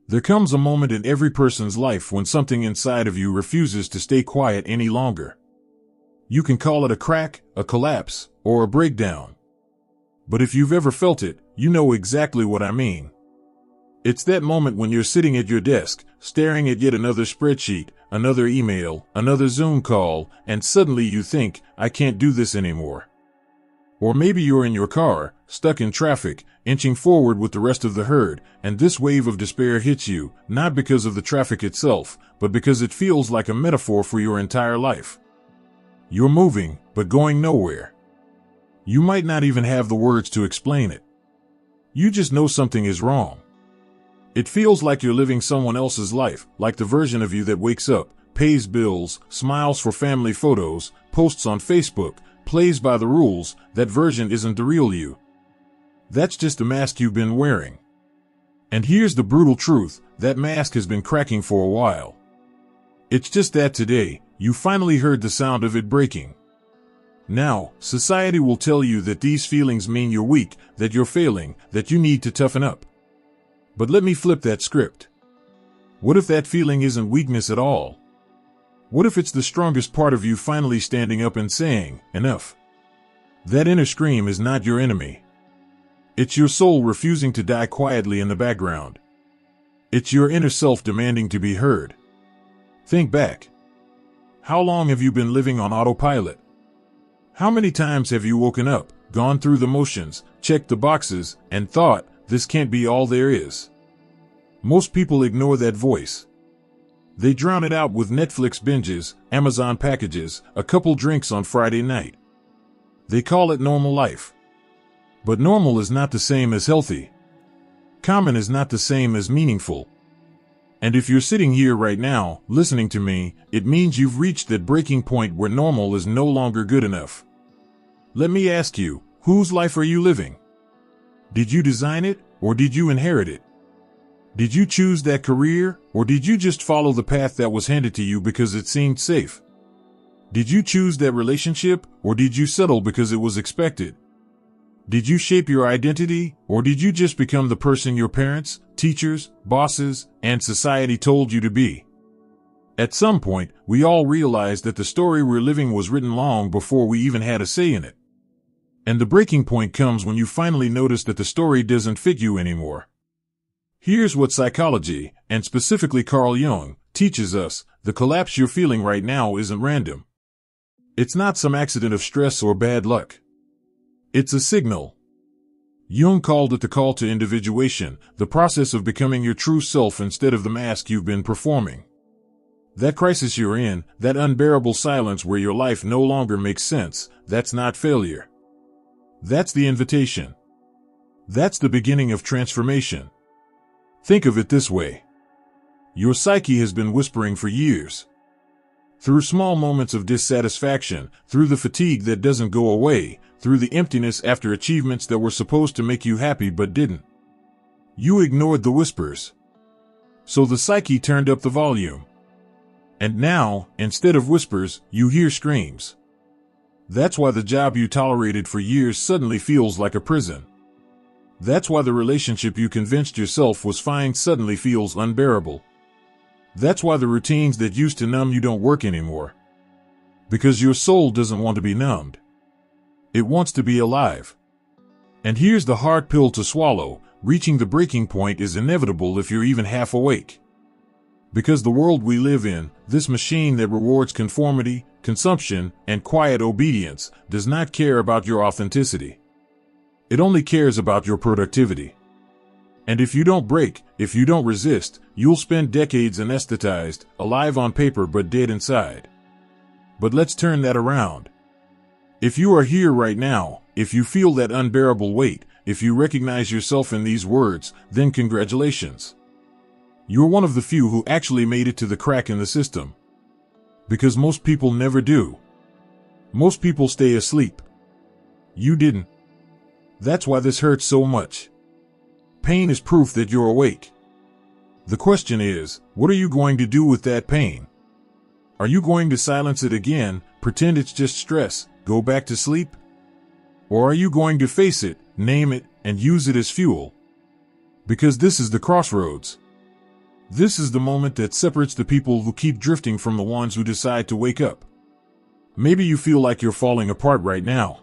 There comes a moment in every person's life when something inside of you refuses to stay quiet any longer. You can call it a crack, a collapse, or a breakdown. But if you've ever felt it, you know exactly what I mean. It's that moment when you're sitting at your desk, staring at yet another spreadsheet, another email, another Zoom call, and suddenly you think, I can't do this anymore. Or maybe you're in your car, stuck in traffic, inching forward with the rest of the herd, and this wave of despair hits you, not because of the traffic itself, but because it feels like a metaphor for your entire life. You're moving, but going nowhere. You might not even have the words to explain it. You just know something is wrong. It feels like you're living someone else's life, like the version of you that wakes up, pays bills, smiles for family photos, posts on Facebook, plays by the rules. That version isn't the real you. That's just the mask you've been wearing. And here's the brutal truth, that mask has been cracking for a while. It's just that today, you finally heard the sound of it breaking. Now, society will tell you that these feelings mean you're weak, that you're failing, that you need to toughen up. But let me flip that script. What if that feeling isn't weakness at all? What if it's the strongest part of you finally standing up and saying, enough? That inner scream is not your enemy. It's your soul refusing to die quietly in the background. It's your inner self demanding to be heard. Think back. How long have you been living on autopilot? How many times have you woken up, gone through the motions, checked the boxes, and thought, this can't be all there is? Most people ignore that voice. They drown it out with Netflix binges, Amazon packages, a couple drinks on Friday night. They call it normal life. But normal is not the same as healthy. Common is not the same as meaningful. And if you're sitting here right now, listening to me, it means you've reached that breaking point where normal is no longer good enough. Let me ask you, whose life are you living? Did you design it, or did you inherit it? Did you choose that career, or did you just follow the path that was handed to you because it seemed safe? Did you choose that relationship, or did you settle because it was expected? Did you shape your identity, or did you just become the person your parents, teachers, bosses, and society told you to be? At some point, we all realized that the story we're living was written long before we even had a say in it. And the breaking point comes when you finally notice that the story doesn't fit you anymore. Here's what psychology, and specifically Carl Jung, teaches us: the collapse you're feeling right now isn't random. It's not some accident of stress or bad luck. It's a signal. Jung called it the call to individuation, the process of becoming your true self instead of the mask you've been performing. That crisis you're in, that unbearable silence where your life no longer makes sense, that's not failure. That's the invitation. That's the beginning of transformation. Think of it this way. Your psyche has been whispering for years. Through small moments of dissatisfaction, through the fatigue that doesn't go away, through the emptiness after achievements that were supposed to make you happy but didn't. You ignored the whispers. So the psyche turned up the volume. And now, instead of whispers, you hear screams. That's why the job you tolerated for years suddenly feels like a prison. That's why the relationship you convinced yourself was fine suddenly feels unbearable. That's why the routines that used to numb you don't work anymore. Because your soul doesn't want to be numbed. It wants to be alive. And here's the hard pill to swallow: reaching the breaking point is inevitable if you're even half awake. Because the world we live in, this machine that rewards conformity, consumption, and quiet obedience, does not care about your authenticity. It only cares about your productivity. And if you don't break, if you don't resist, you'll spend decades anesthetized, alive on paper but dead inside. But let's turn that around. If you are here right now, if you feel that unbearable weight, if you recognize yourself in these words, then congratulations. You're one of the few who actually made it to the crack in the system. Because most people never do. Most people stay asleep. You didn't. That's why this hurts so much. Pain is proof that you're awake. The question is, what are you going to do with that pain? Are you going to silence it again, pretend it's just stress, go back to sleep? Or are you going to face it, name it, and use it as fuel? Because this is the crossroads. This is the moment that separates the people who keep drifting from the ones who decide to wake up. Maybe you feel like you're falling apart right now.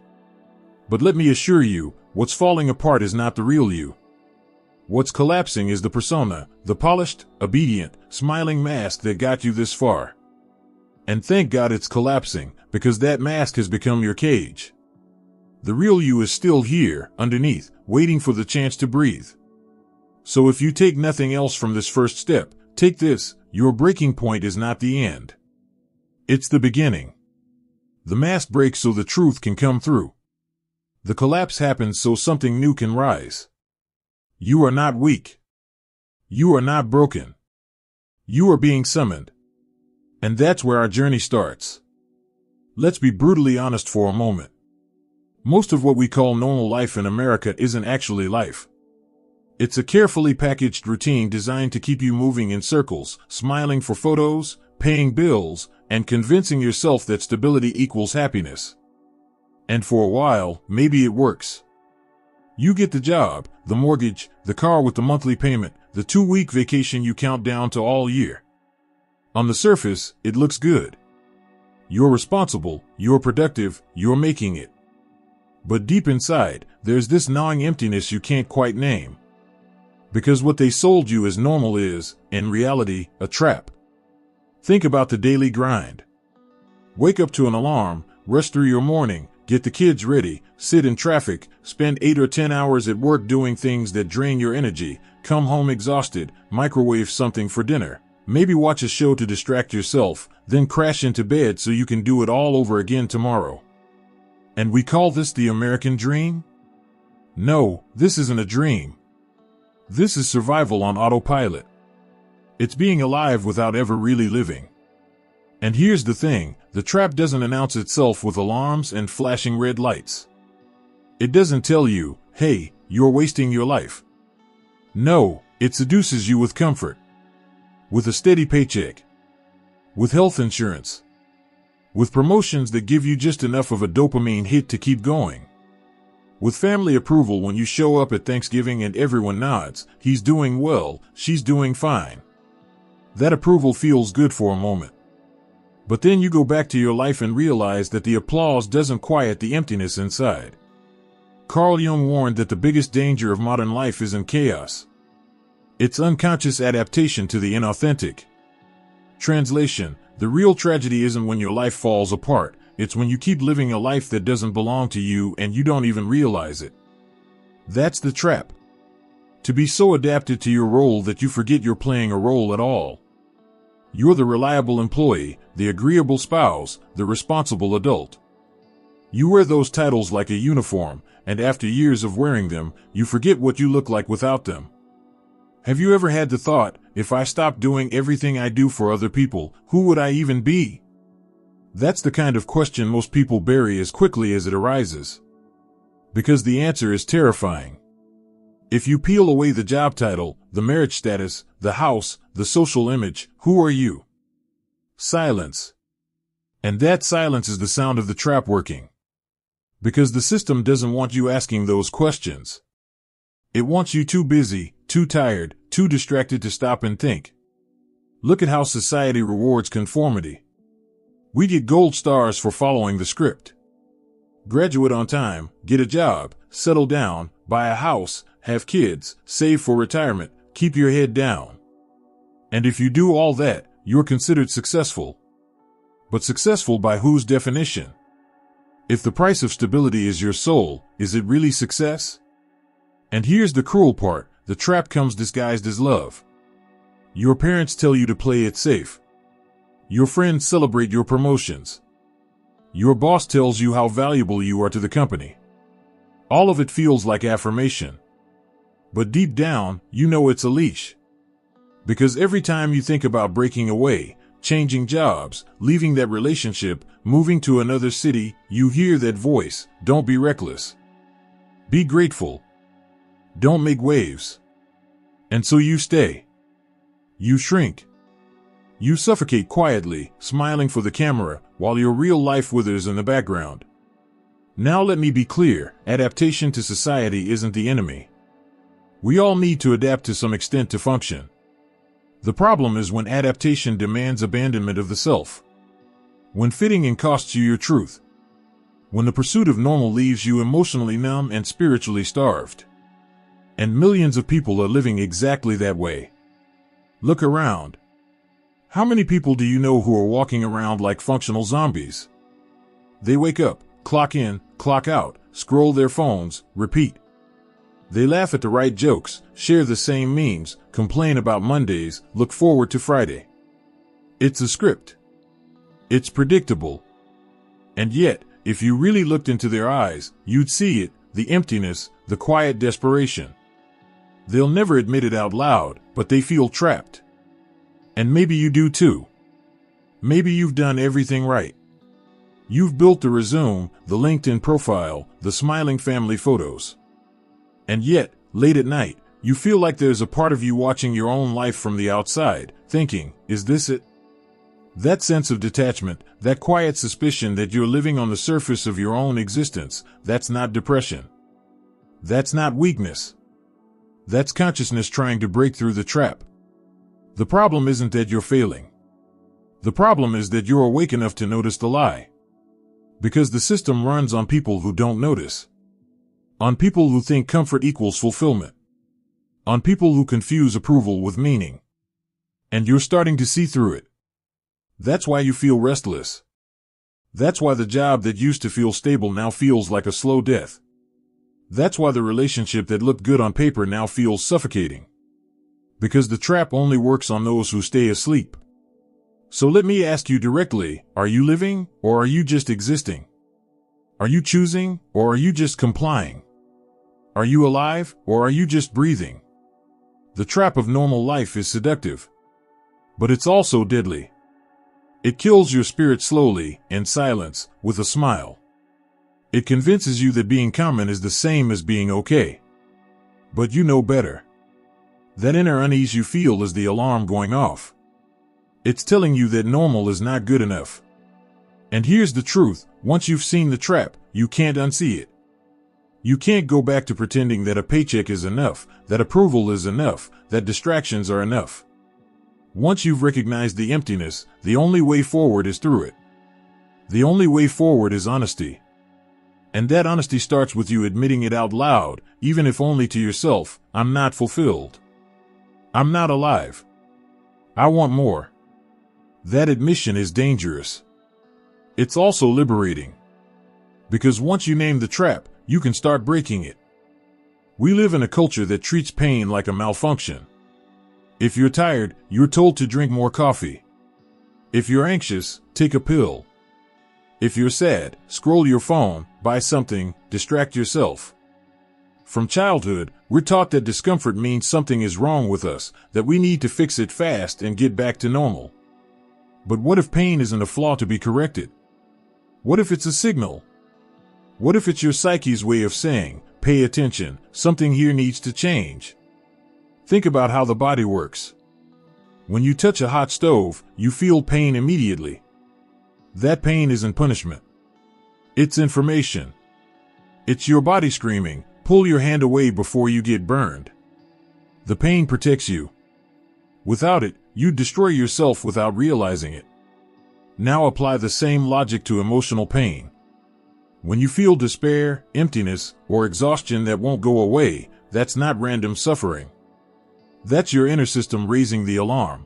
But let me assure you, what's falling apart is not the real you. What's collapsing is the persona, the polished, obedient, smiling mask that got you this far. And thank God it's collapsing, because that mask has become your cage. The real you is still here, underneath, waiting for the chance to breathe. So if you take nothing else from this first step, take this: your breaking point is not the end. It's the beginning. The mask breaks so the truth can come through. The collapse happens so something new can rise. You are not weak. You are not broken. You are being summoned. And that's where our journey starts. Let's be brutally honest for a moment. Most of what we call normal life in America isn't actually life. It's a carefully packaged routine designed to keep you moving in circles, smiling for photos, paying bills, and convincing yourself that stability equals happiness. And for a while, maybe it works. You get the job, the mortgage, the car with the monthly payment, the 2-week vacation you count down to all year. On the surface, it looks good. You're responsible, you're productive, you're making it. But deep inside, there's this gnawing emptiness you can't quite name. Because what they sold you as normal is, in reality, a trap. Think about the daily grind. Wake up to an alarm, rush through your morning, get the kids ready, sit in traffic, spend 8 or 10 hours at work doing things that drain your energy, come home exhausted, microwave something for dinner, maybe watch a show to distract yourself, then crash into bed so you can do it all over again tomorrow. And we call this the American dream? No, this isn't a dream. This is survival on autopilot. It's being alive without ever really living. And here's the thing, the trap doesn't announce itself with alarms and flashing red lights. It doesn't tell you, hey, you're wasting your life. No, it seduces you with comfort. With a steady paycheck. With health insurance. With promotions that give you just enough of a dopamine hit to keep going. With family approval when you show up at Thanksgiving and everyone nods, he's doing well, she's doing fine. That approval feels good for a moment. But then you go back to your life and realize that the applause doesn't quiet the emptiness inside. Carl Jung warned that the biggest danger of modern life isn't chaos. It's unconscious adaptation to the inauthentic. Translation: the real tragedy isn't when your life falls apart, it's when you keep living a life that doesn't belong to you and you don't even realize it. That's the trap. To be so adapted to your role that you forget you're playing a role at all. You're the reliable employee, the agreeable spouse, the responsible adult. You wear those titles like a uniform, and after years of wearing them, you forget what you look like without them. Have you ever had the thought, if I stopped doing everything I do for other people, who would I even be? That's the kind of question most people bury as quickly as it arises. Because the answer is terrifying. If you peel away the job title, the marriage status, the house, the social image, who are you? Silence. And that silence is the sound of the trap working. Because the system doesn't want you asking those questions. It wants you too busy, too tired, too distracted to stop and think. Look at how society rewards conformity. We get gold stars for following the script. Graduate on time, get a job, settle down, buy a house, have kids, save for retirement, keep your head down. And if you do all that, you're considered successful. But successful by whose definition? If the price of stability is your soul, is it really success? And here's the cruel part, the trap comes disguised as love. Your parents tell you to play it safe. Your friends celebrate your promotions. Your boss tells you how valuable you are to the company. All of it feels like affirmation. But deep down, you know it's a leash. Because every time you think about breaking away, changing jobs, leaving that relationship, moving to another city, you hear that voice, don't be reckless. Be grateful. Don't make waves. And so you stay. You shrink. You suffocate quietly, smiling for the camera, while your real life withers in the background. Now let me be clear, adaptation to society isn't the enemy. We all need to adapt to some extent to function. The problem is when adaptation demands abandonment of the self. When fitting in costs you your truth. When the pursuit of normal leaves you emotionally numb and spiritually starved. And millions of people are living exactly that way. Look around. How many people do you know who are walking around like functional zombies? They wake up, clock in, clock out, scroll their phones, repeat. They laugh at the right jokes, share the same memes, complain about Mondays, look forward to Friday. It's a script. It's predictable. And yet, if you really looked into their eyes, you'd see it, the emptiness, the quiet desperation. They'll never admit it out loud, but they feel trapped. And maybe you do too. Maybe you've done everything right. You've built the resume, the LinkedIn profile, the smiling family photos. And yet, late at night, you feel like there's a part of you watching your own life from the outside, thinking, is this it? That sense of detachment, that quiet suspicion that you're living on the surface of your own existence, that's not depression. That's not weakness. That's consciousness trying to break through the trap. The problem isn't that you're failing. The problem is that you're awake enough to notice the lie. Because the system runs on people who don't notice. On people who think comfort equals fulfillment. On people who confuse approval with meaning. And you're starting to see through it. That's why you feel restless. That's why the job that used to feel stable now feels like a slow death. That's why the relationship that looked good on paper now feels suffocating. Because the trap only works on those who stay asleep. So let me ask you directly, are you living, or are you just existing? Are you choosing, or are you just complying? Are you alive, or are you just breathing? The trap of normal life is seductive. But it's also deadly. It kills your spirit slowly, in silence, with a smile. It convinces you that being common is the same as being okay. But you know better. That inner unease you feel is the alarm going off. It's telling you that normal is not good enough. And here's the truth, once you've seen the trap, you can't unsee it. You can't go back to pretending that a paycheck is enough, that approval is enough, that distractions are enough. Once you've recognized the emptiness, the only way forward is through it. The only way forward is honesty. And that honesty starts with you admitting it out loud, even if only to yourself, I'm not fulfilled. I'm not alive. I want more. That admission is dangerous. It's also liberating. Because once you name the trap, you can start breaking it. We live in a culture that treats pain like a malfunction. If you're tired, you're told to drink more coffee. If you're anxious, take a pill. If you're sad, scroll your phone, buy something, distract yourself. From childhood, we're taught that discomfort means something is wrong with us, that we need to fix it fast and get back to normal. But what if pain isn't a flaw to be corrected? What if it's a signal? What if it's your psyche's way of saying, pay attention, something here needs to change? Think about how the body works. When you touch a hot stove, you feel pain immediately. That pain isn't punishment. It's information. It's your body screaming, pull your hand away before you get burned. The pain protects you. Without it, you'd destroy yourself without realizing it. Now apply the same logic to emotional pain. When you feel despair, emptiness, or exhaustion that won't go away, that's not random suffering. That's your inner system raising the alarm.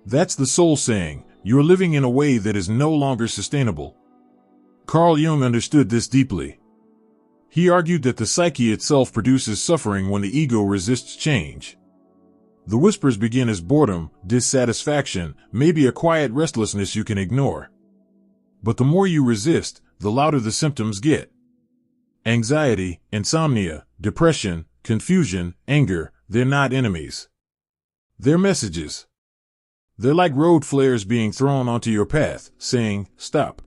That's the soul saying, you're living in a way that is no longer sustainable. Carl Jung understood this deeply. He argued that the psyche itself produces suffering when the ego resists change. The whispers begin as boredom, dissatisfaction, maybe a quiet restlessness you can ignore. But the more you resist, the louder the symptoms get. Anxiety, insomnia, depression, confusion, anger, they're not enemies. They're messages. They're like road flares being thrown onto your path, saying, stop.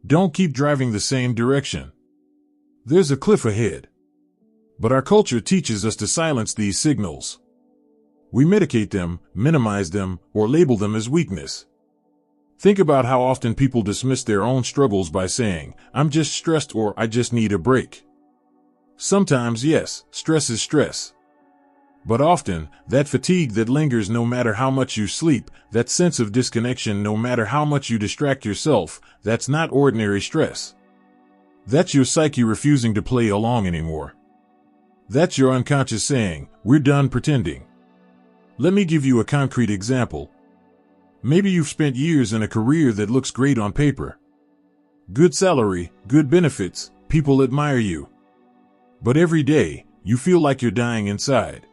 Don't keep driving the same direction. There's a cliff ahead. But our culture teaches us to silence these signals. We medicate them, minimize them, or label them as weakness. Think about how often people dismiss their own struggles by saying, I'm just stressed or I just need a break. Sometimes, yes, stress is stress. But often, that fatigue that lingers no matter how much you sleep, that sense of disconnection no matter how much you distract yourself, that's not ordinary stress. That's your psyche refusing to play along anymore. That's your unconscious saying, "We're done pretending." Let me give you a concrete example. Maybe you've spent years in a career that looks great on paper. Good salary, good benefits, people admire you. But every day, you feel like you're dying inside.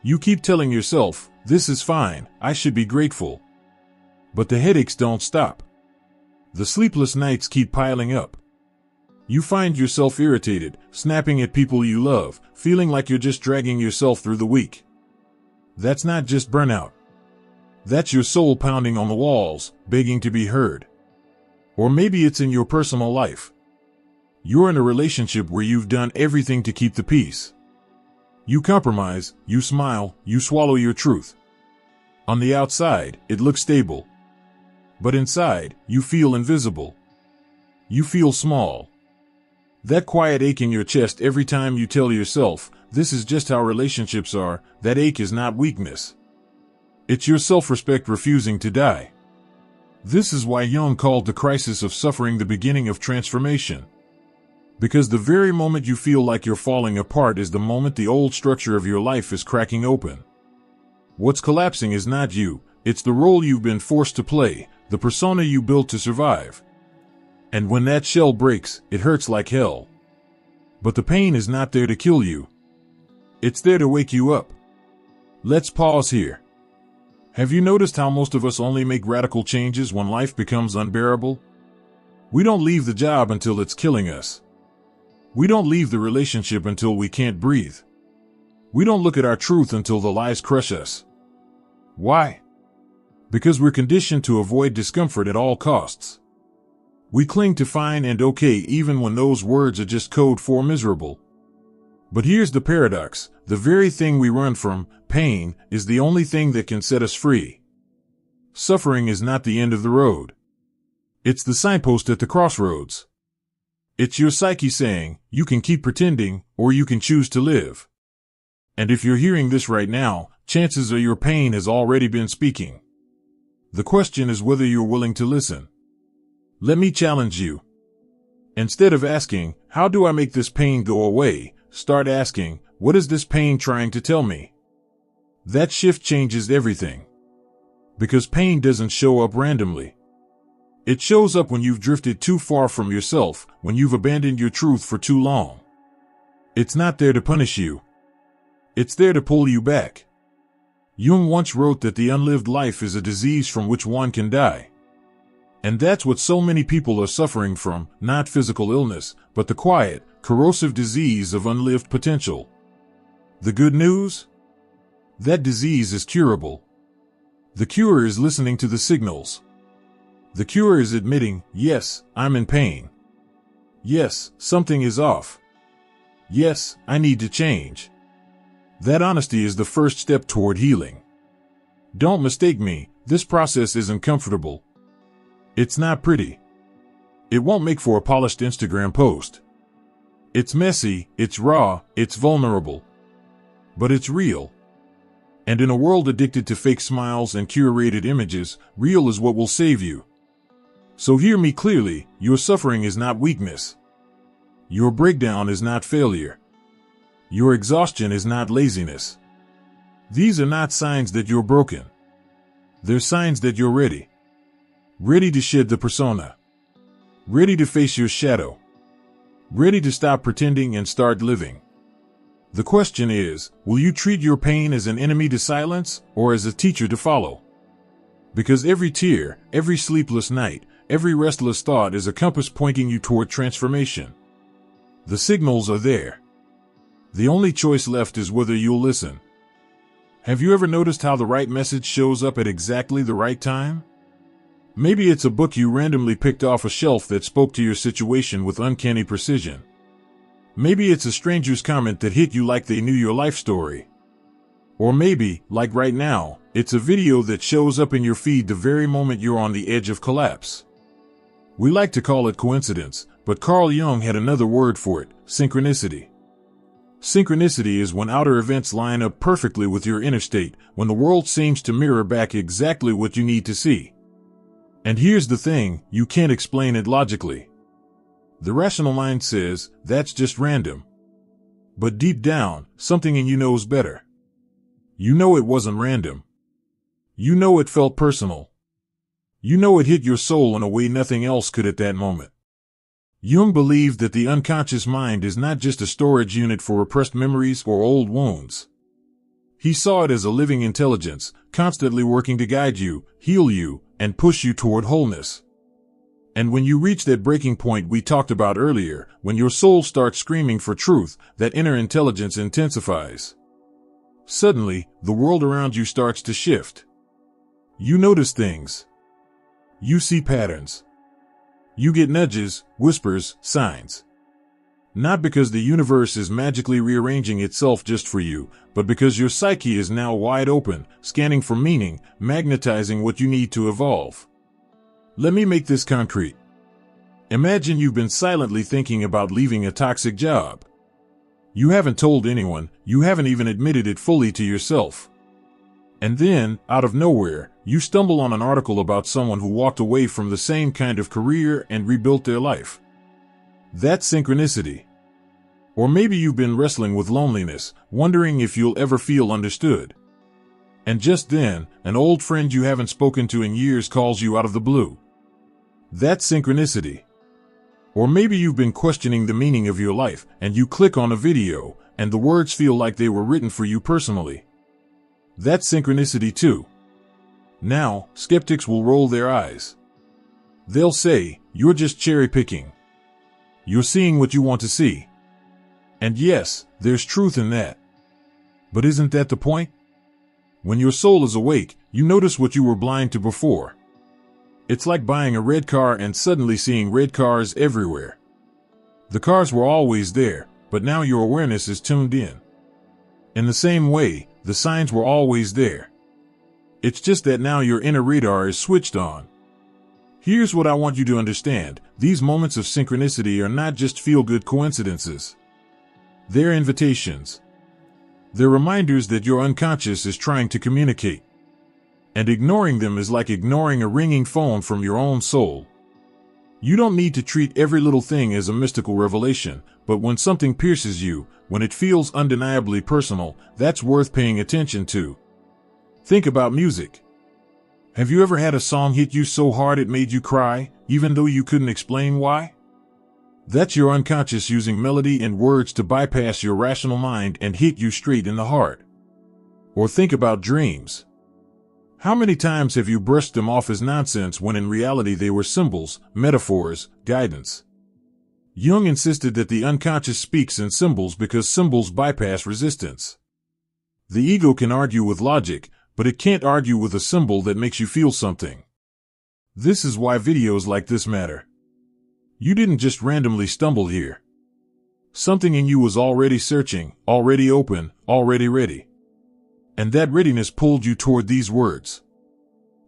You keep telling yourself, "This is fine, I should be grateful." But the headaches don't stop. The sleepless nights keep piling up. You find yourself irritated, snapping at people you love, feeling like you're just dragging yourself through the week. That's not just burnout. That's your soul pounding on the walls, begging to be heard. Or maybe it's in your personal life. You're in a relationship where you've done everything to keep the peace. You compromise, you smile, you swallow your truth. On the outside, it looks stable. But inside, you feel invisible. You feel small. That quiet ache in your chest every time you tell yourself, "This is just how relationships are," that ache is not weakness. It's your self-respect refusing to die. This is why Jung called the crisis of suffering the beginning of transformation. Because the very moment you feel like you're falling apart is the moment the old structure of your life is cracking open. What's collapsing is not you, it's the role you've been forced to play, the persona you built to survive. And when that shell breaks, it hurts like hell. But the pain is not there to kill you. It's there to wake you up. Let's pause here. Have you noticed how most of us only make radical changes when life becomes unbearable? We don't leave the job until it's killing us. We don't leave the relationship until we can't breathe. We don't look at our truth until the lies crush us. Why? Because we're conditioned to avoid discomfort at all costs. We cling to fine and okay even when those words are just code for miserable. But here's the paradox. The very thing we run from, pain, is the only thing that can set us free. Suffering is not the end of the road. It's the signpost at the crossroads. It's your psyche saying, you can keep pretending, or you can choose to live. And if you're hearing this right now, chances are your pain has already been speaking. The question is whether you're willing to listen. Let me challenge you. Instead of asking, "How do I make this pain go away?" start asking, "What is this pain trying to tell me?" That shift changes everything. Because pain doesn't show up randomly. It shows up when you've drifted too far from yourself, when you've abandoned your truth for too long. It's not there to punish you. It's there to pull you back. Jung once wrote that the unlived life is a disease from which one can die. And that's what so many people are suffering from, not physical illness, but the quiet, corrosive disease of unlived potential. The good news? That disease is curable. The cure is listening to the signals. The cure is admitting, yes, I'm in pain. Yes, something is off. Yes, I need to change. That honesty is the first step toward healing. Don't mistake me, this process isn't comfortable. It's not pretty. It won't make for a polished Instagram post. It's messy, it's raw, it's vulnerable. But it's real. And in a world addicted to fake smiles and curated images, real is what will save you. So hear me clearly, your suffering is not weakness. Your breakdown is not failure. Your exhaustion is not laziness. These are not signs that you're broken. They're signs that you're ready. Ready to shed the persona. Ready to face your shadow. Ready to stop pretending and start living. The question is, will you treat your pain as an enemy to silence or as a teacher to follow? Because every tear, every sleepless night, every restless thought is a compass pointing you toward transformation. The signals are there. The only choice left is whether you'll listen. Have you ever noticed how the right message shows up at exactly the right time? Maybe it's a book you randomly picked off a shelf that spoke to your situation with uncanny precision. Maybe it's a stranger's comment that hit you like they knew your life story. Or maybe, like right now, it's a video that shows up in your feed the very moment you're on the edge of collapse. We like to call it coincidence, but Carl Jung had another word for it, synchronicity. Synchronicity is when outer events line up perfectly with your inner state, when the world seems to mirror back exactly what you need to see. And here's the thing, you can't explain it logically. The rational mind says, that's just random. But deep down, something in you knows better. You know it wasn't random. You know it felt personal. You know it hit your soul in a way nothing else could at that moment. Jung believed that the unconscious mind is not just a storage unit for repressed memories or old wounds. He saw it as a living intelligence, constantly working to guide you, heal you, and push you toward wholeness. And when you reach that breaking point we talked about earlier, when your soul starts screaming for truth, that inner intelligence intensifies. Suddenly, the world around you starts to shift. You notice things. You see patterns. You get nudges, whispers, signs. Not because the universe is magically rearranging itself just for you, but because your psyche is now wide open, scanning for meaning, magnetizing what you need to evolve. Let me make this concrete. Imagine you've been silently thinking about leaving a toxic job. You haven't told anyone, you haven't even admitted it fully to yourself. And then, out of nowhere, you stumble on an article about someone who walked away from the same kind of career and rebuilt their life. That's synchronicity. Or maybe you've been wrestling with loneliness, wondering if you'll ever feel understood. And just then, an old friend you haven't spoken to in years calls you out of the blue. That's synchronicity. Or maybe you've been questioning the meaning of your life, and you click on a video, and the words feel like they were written for you personally. That's synchronicity too. Now, skeptics will roll their eyes. They'll say, you're just cherry picking. You're seeing what you want to see. And yes, there's truth in that. But isn't that the point? When your soul is awake, you notice what you were blind to before. It's like buying a red car and suddenly seeing red cars everywhere. The cars were always there, but now your awareness is tuned in. In the same way, the signs were always there. It's just that now your inner radar is switched on. Here's what I want you to understand. These moments of synchronicity are not just feel-good coincidences. They're invitations. They're reminders that your unconscious is trying to communicate. And ignoring them is like ignoring a ringing phone from your own soul. You don't need to treat every little thing as a mystical revelation, but when something pierces you, when it feels undeniably personal, that's worth paying attention to. Think about music. Have you ever had a song hit you so hard it made you cry, even though you couldn't explain why? That's your unconscious using melody and words to bypass your rational mind and hit you straight in the heart. Or think about dreams. How many times have you brushed them off as nonsense when in reality they were symbols, metaphors, guidance? Jung insisted that the unconscious speaks in symbols because symbols bypass resistance. The ego can argue with logic, but it can't argue with a symbol that makes you feel something. This is why videos like this matter. You didn't just randomly stumble here. Something in you was already searching, already open, already ready. And that readiness pulled you toward these words.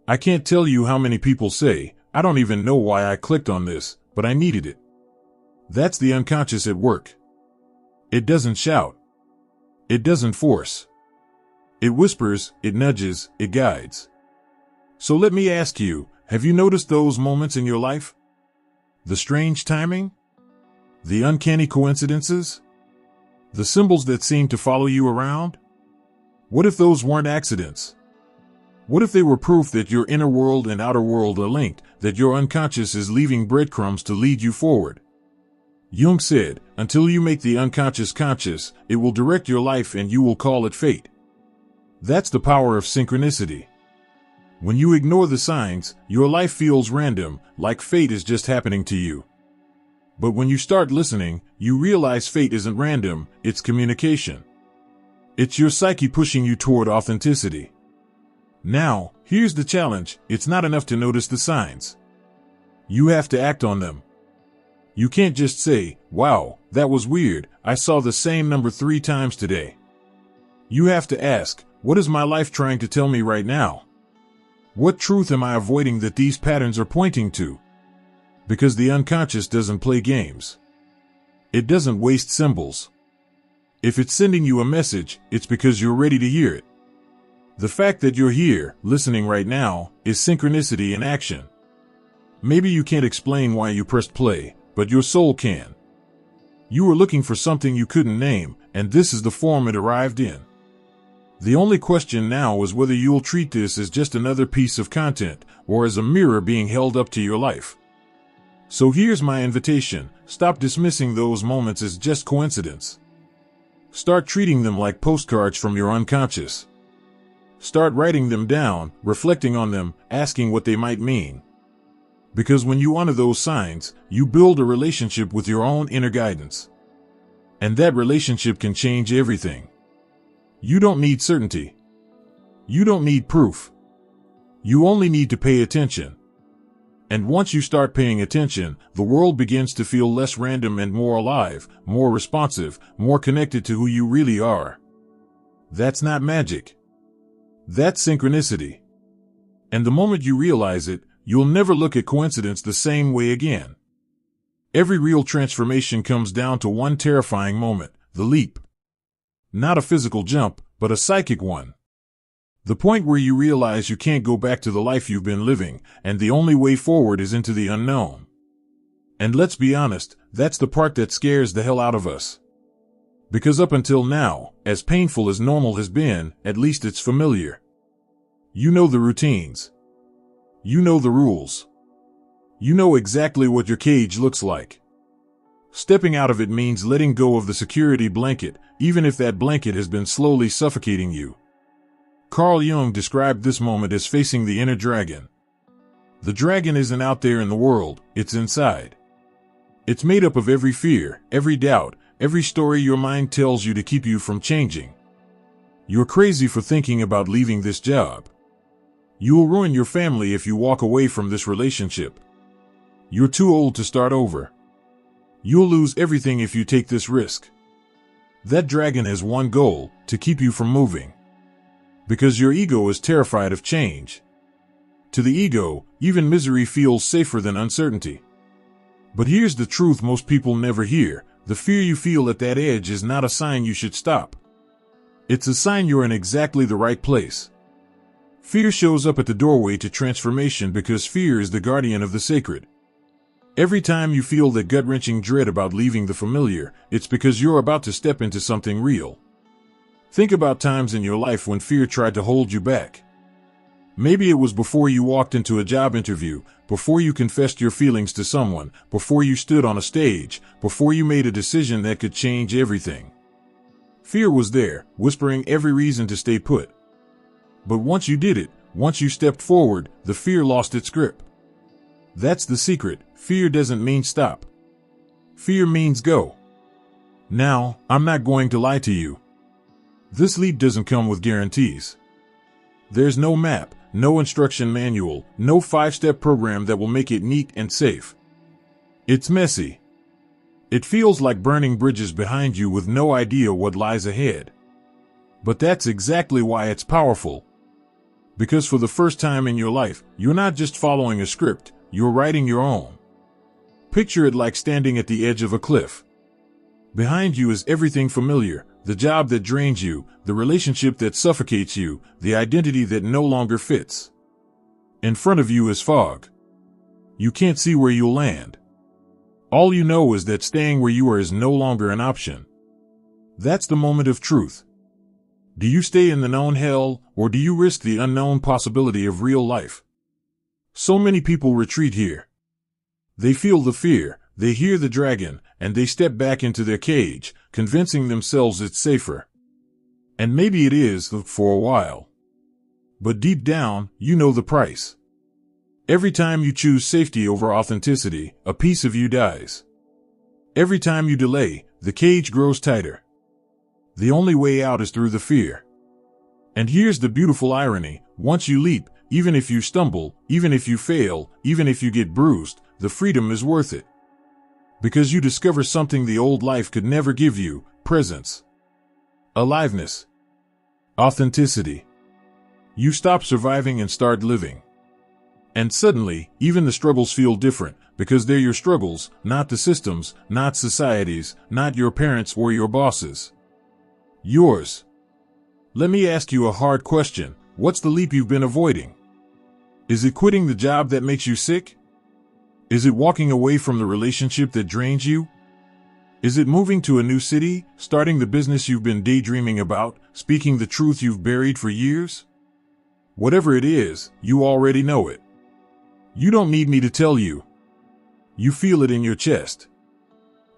I can't tell you how many people say, I don't even know why I clicked on this, but I needed it. That's the unconscious at work. It doesn't shout. It doesn't force. It whispers, it nudges, it guides. So let me ask you, have you noticed those moments in your life? The strange timing? The uncanny coincidences? The symbols that seem to follow you around? What if those weren't accidents? What if they were proof that your inner world and outer world are linked, that your unconscious is leaving breadcrumbs to lead you forward? Jung said, until you make the unconscious conscious, it will direct your life and you will call it fate. That's the power of synchronicity. When you ignore the signs, your life feels random, like fate is just happening to you. But when you start listening, you realize fate isn't random, it's communication. It's your psyche pushing you toward authenticity. Now, here's the challenge, it's not enough to notice the signs. You have to act on them. You can't just say, wow, that was weird, I saw the same number 3 times today. You have to ask, what is my life trying to tell me right now? What truth am I avoiding that these patterns are pointing to? Because the unconscious doesn't play games. It doesn't waste symbols. If it's sending you a message, it's because you're ready to hear it. The fact that you're here, listening right now, is synchronicity in action. Maybe you can't explain why you pressed play, but your soul can. You were looking for something you couldn't name, and this is the form it arrived in. The only question now is whether you'll treat this as just another piece of content, or as a mirror being held up to your life. So here's my invitation: stop dismissing those moments as just coincidence. Start treating them like postcards from your unconscious. Start writing them down, reflecting on them, asking what they might mean. Because when you honor those signs, you build a relationship with your own inner guidance. And that relationship can change everything. You don't need certainty. You don't need proof. You only need to pay attention. And once you start paying attention, the world begins to feel less random and more alive, more responsive, more connected to who you really are. That's not magic. That's synchronicity. And the moment you realize it, you'll never look at coincidence the same way again. Every real transformation comes down to one terrifying moment, the leap. Not a physical jump, but a psychic one. The point where you realize you can't go back to the life you've been living, and the only way forward is into the unknown. And let's be honest, that's the part that scares the hell out of us. Because up until now, as painful as normal has been, at least it's familiar. You know the routines. You know the rules. You know exactly what your cage looks like. Stepping out of it means letting go of the security blanket, even if that blanket has been slowly suffocating you. Carl Jung described this moment as facing the inner dragon. The dragon isn't out there in the world, it's inside. It's made up of every fear, every doubt, every story your mind tells you to keep you from changing. You're crazy for thinking about leaving this job. You'll ruin your family if you walk away from this relationship. You're too old to start over. You'll lose everything if you take this risk. That dragon has one goal: to keep you from moving. Because your ego is terrified of change. To the ego, even misery feels safer than uncertainty. But here's the truth most people never hear: the fear you feel at that edge is not a sign you should stop. It's a sign you're in exactly the right place. Fear shows up at the doorway to transformation because fear is the guardian of the sacred. Every time you feel that gut-wrenching dread about leaving the familiar, it's because you're about to step into something real. Think about times in your life when fear tried to hold you back. Maybe it was before you walked into a job interview, before you confessed your feelings to someone, before you stood on a stage, before you made a decision that could change everything. Fear was there, whispering every reason to stay put. But once you did it, once you stepped forward, the fear lost its grip. That's the secret. Fear doesn't mean stop. Fear means go. Now, I'm not going to lie to you. This leap doesn't come with guarantees. There's no map, no instruction manual, no 5-step program that will make it neat and safe. It's messy. It feels like burning bridges behind you with no idea what lies ahead. But that's exactly why it's powerful. Because for the first time in your life, you're not just following a script, you're writing your own. Picture it like standing at the edge of a cliff. Behind you is everything familiar: the job that drains you, the relationship that suffocates you, the identity that no longer fits. In front of you is fog. You can't see where you'll land. All you know is that staying where you are is no longer an option. That's the moment of truth. Do you stay in the known hell, or do you risk the unknown possibility of real life? So many people retreat here. They feel the fear, they hear the dragon, and they step back into their cage, convincing themselves it's safer. And maybe it is, for a while. But deep down, you know the price. Every time you choose safety over authenticity, a piece of you dies. Every time you delay, the cage grows tighter. The only way out is through the fear. And here's the beautiful irony: once you leap, even if you stumble, even if you fail, even if you get bruised, the freedom is worth it. Because you discover something the old life could never give you: presence, aliveness, authenticity. You stop surviving and start living. And suddenly, even the struggles feel different, because they're your struggles, not the systems, not societies, not your parents or your bosses. Yours. Let me ask you a hard question. What's the leap you've been avoiding? Is it quitting the job that makes you sick? Is it walking away from the relationship that drains you? Is it moving to a new city, starting the business you've been daydreaming about, speaking the truth you've buried for years? Whatever it is, you already know it. You don't need me to tell you. You feel it in your chest.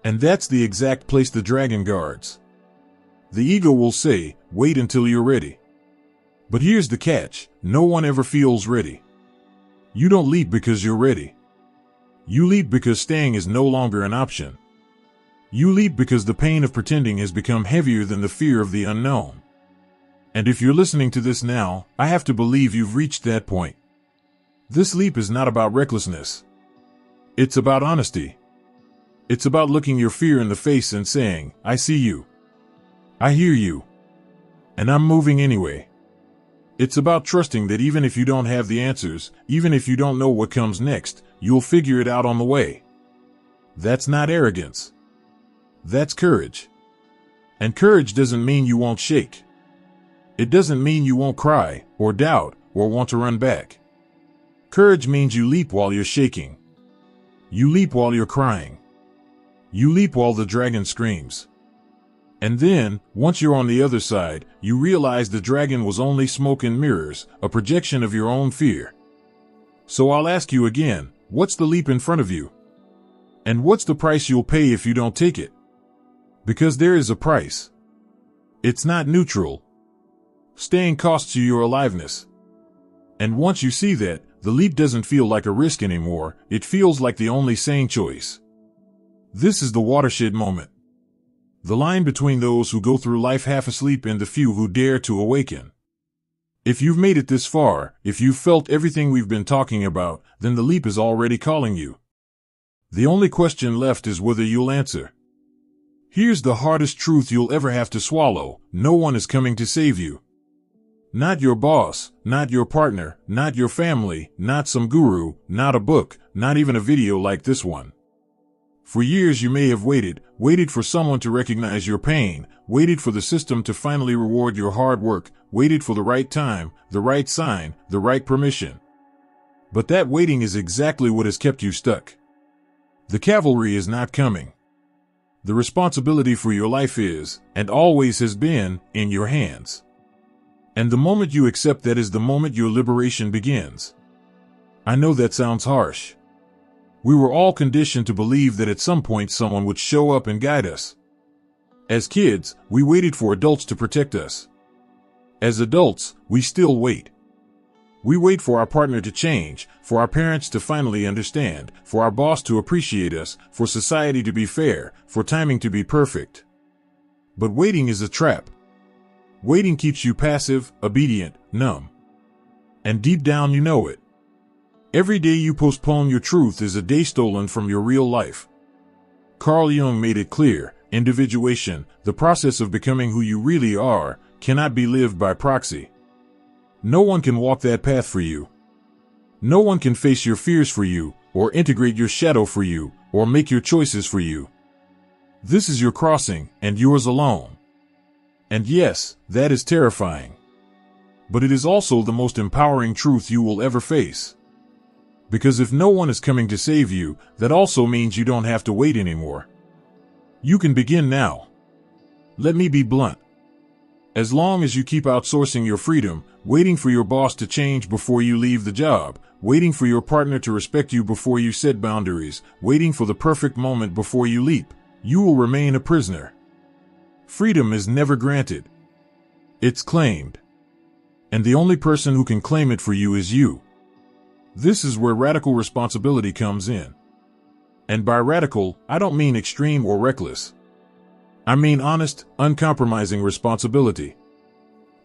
And that's the exact place the dragon guards. The ego will say, wait until you're ready. But here's the catch, no one ever feels ready. You don't leap because you're ready. You leap because staying is no longer an option. You leap because the pain of pretending has become heavier than the fear of the unknown. And if you're listening to this now, I have to believe you've reached that point. This leap is not about recklessness. It's about honesty. It's about looking your fear in the face and saying, I see you. I hear you. And I'm moving anyway. It's about trusting that even if you don't have the answers, even if you don't know what comes next, you'll figure it out on the way. That's not arrogance. That's courage. And courage doesn't mean you won't shake. It doesn't mean you won't cry, or doubt, or want to run back. Courage means you leap while you're shaking. You leap while you're crying. You leap while the dragon screams. And then, once you're on the other side, you realize the dragon was only smoke and mirrors, a projection of your own fear. So I'll ask you again, what's the leap in front of you? And what's the price you'll pay if you don't take it? Because there is a price. It's not neutral. Staying costs you your aliveness. And once you see that, the leap doesn't feel like a risk anymore, it feels like the only sane choice. This is the watershed moment. The line between those who go through life half asleep and the few who dare to awaken. If you've made it this far, if you've felt everything we've been talking about, then the leap is already calling you. The only question left is whether you'll answer. Here's the hardest truth you'll ever have to swallow. No one is coming to save you. Not your boss, not your partner, not your family, not some guru, not a book, not even a video like this one. For years you may have waited for someone to recognize your pain, waited for the system to finally reward your hard work, waited for the right time, the right sign, the right permission. But that waiting is exactly what has kept you stuck. The cavalry is not coming. The responsibility for your life is, and always has been, in your hands. And the moment you accept that is the moment your liberation begins. I know that sounds harsh. We were all conditioned to believe that at some point someone would show up and guide us. As kids, we waited for adults to protect us. As adults, we still wait. We wait for our partner to change, for our parents to finally understand, for our boss to appreciate us, for society to be fair, for timing to be perfect. But waiting is a trap. Waiting keeps you passive, obedient, numb. And deep down you know it. Every day you postpone your truth is a day stolen from your real life. Carl Jung made it clear, individuation, the process of becoming who you really are, cannot be lived by proxy. No one can walk that path for you. No one can face your fears for you, or integrate your shadow for you, or make your choices for you. This is your crossing, and yours alone. And yes, that is terrifying. But it is also the most empowering truth you will ever face. Because if no one is coming to save you, that also means you don't have to wait anymore. You can begin now. Let me be blunt. As long as you keep outsourcing your freedom, waiting for your boss to change before you leave the job, waiting for your partner to respect you before you set boundaries, waiting for the perfect moment before you leap, you will remain a prisoner. Freedom is never granted. It's claimed. And the only person who can claim it for you is you. This is where radical responsibility comes in. And by radical, I don't mean extreme or reckless. I mean honest, uncompromising responsibility.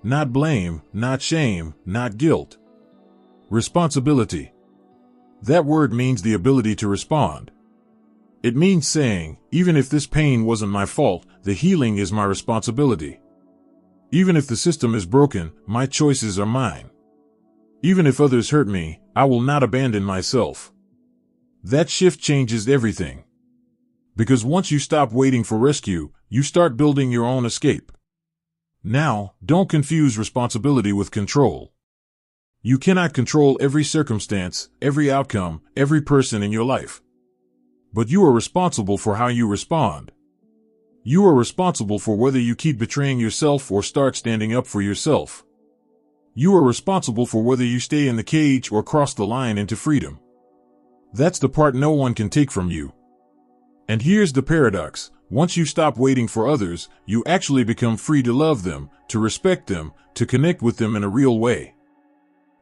Not blame, not shame, not guilt. Responsibility. That word means the ability to respond. It means saying, even if this pain wasn't my fault, the healing is my responsibility. Even if the system is broken, my choices are mine. Even if others hurt me, I will not abandon myself. That shift changes everything. Because once you stop waiting for rescue, you start building your own escape. Now, don't confuse responsibility with control. You cannot control every circumstance, every outcome, every person in your life. But you are responsible for how you respond. You are responsible for whether you keep betraying yourself or start standing up for yourself. You are responsible for whether you stay in the cage or cross the line into freedom. That's the part no one can take from you. And here's the paradox. Once you stop waiting for others, you actually become free to love them, to respect them, to connect with them in a real way.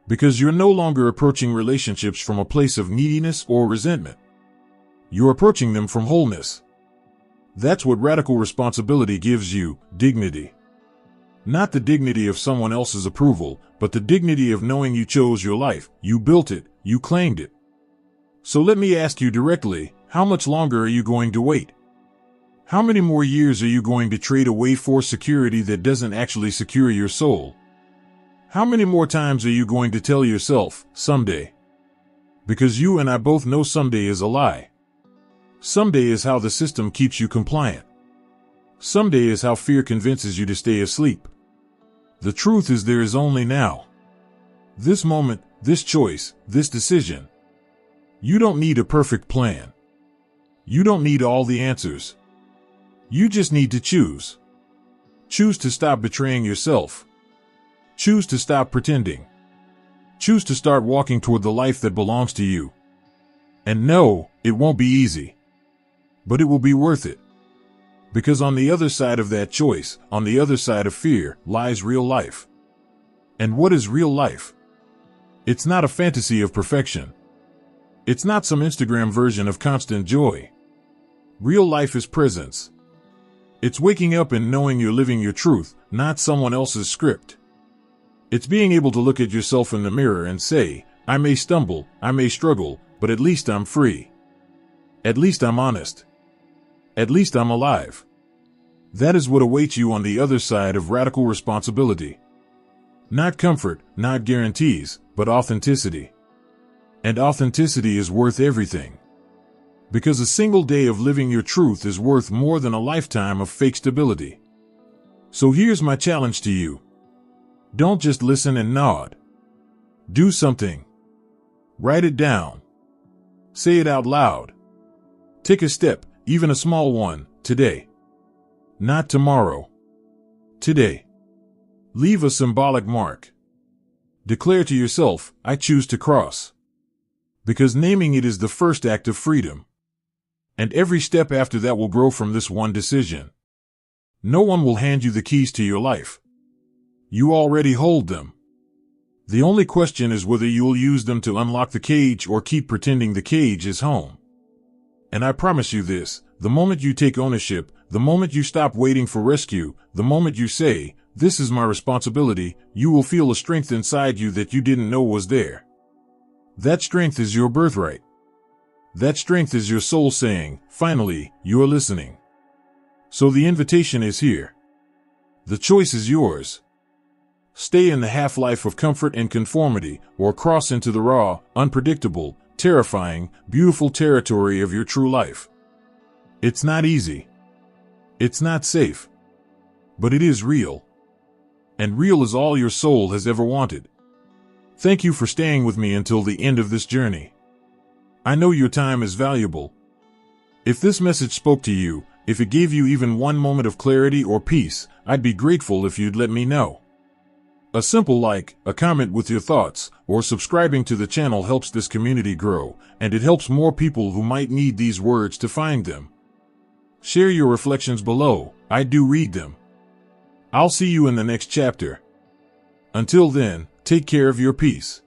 Because you're no longer approaching relationships from a place of neediness or resentment. You're approaching them from wholeness. That's what radical responsibility gives you, dignity. Not the dignity of someone else's approval, but the dignity of knowing you chose your life, you built it, you claimed it. So let me ask you directly, how much longer are you going to wait? How many more years are you going to trade away for security that doesn't actually secure your soul? How many more times are you going to tell yourself, someday? Because you and I both know someday is a lie. Someday is how the system keeps you compliant. Someday is how fear convinces you to stay asleep. The truth is there is only now. This moment, this choice, this decision. You don't need a perfect plan. You don't need all the answers. You just need to choose. Choose to stop betraying yourself. Choose to stop pretending. Choose to start walking toward the life that belongs to you. And no, it won't be easy. But it will be worth it. Because on the other side of that choice, on the other side of fear, lies real life. And what is real life? It's not a fantasy of perfection. It's not some Instagram version of constant joy. Real life is presence. It's waking up and knowing you're living your truth, not someone else's script. It's being able to look at yourself in the mirror and say, I may stumble, I may struggle, but at least I'm free. At least I'm honest. At least I'm alive. That is what awaits you on the other side of radical responsibility. Not comfort, not guarantees, but authenticity. And authenticity is worth everything. Because a single day of living your truth is worth more than a lifetime of fake stability. So here's my challenge to you. Don't just listen and nod. Do something. Write it down. Say it out loud. Take a step, even a small one, today. Not tomorrow. Today. Leave a symbolic mark. Declare to yourself, I choose to cross. Because naming it is the first act of freedom. And every step after that will grow from this one decision. No one will hand you the keys to your life. You already hold them. The only question is whether you'll use them to unlock the cage or keep pretending the cage is home. And I promise you this, the moment you take ownership, the moment you stop waiting for rescue, the moment you say, this is my responsibility, you will feel a strength inside you that you didn't know was there. That strength is your birthright. That strength is your soul saying, finally, you're listening. So the invitation is here. The choice is yours. Stay in the half-life of comfort and conformity, or cross into the raw, unpredictable, terrifying, beautiful territory of your true life. It's not easy. It's not safe. But it is real. And real is all your soul has ever wanted. Thank you for staying with me until the end of this journey. I know your time is valuable. If this message spoke to you, if it gave you even one moment of clarity or peace, I'd be grateful if you'd let me know. A simple like, a comment with your thoughts, or subscribing to the channel helps this community grow, and it helps more people who might need these words to find them. Share your reflections below, I do read them. I'll see you in the next chapter. Until then, take care of your peace.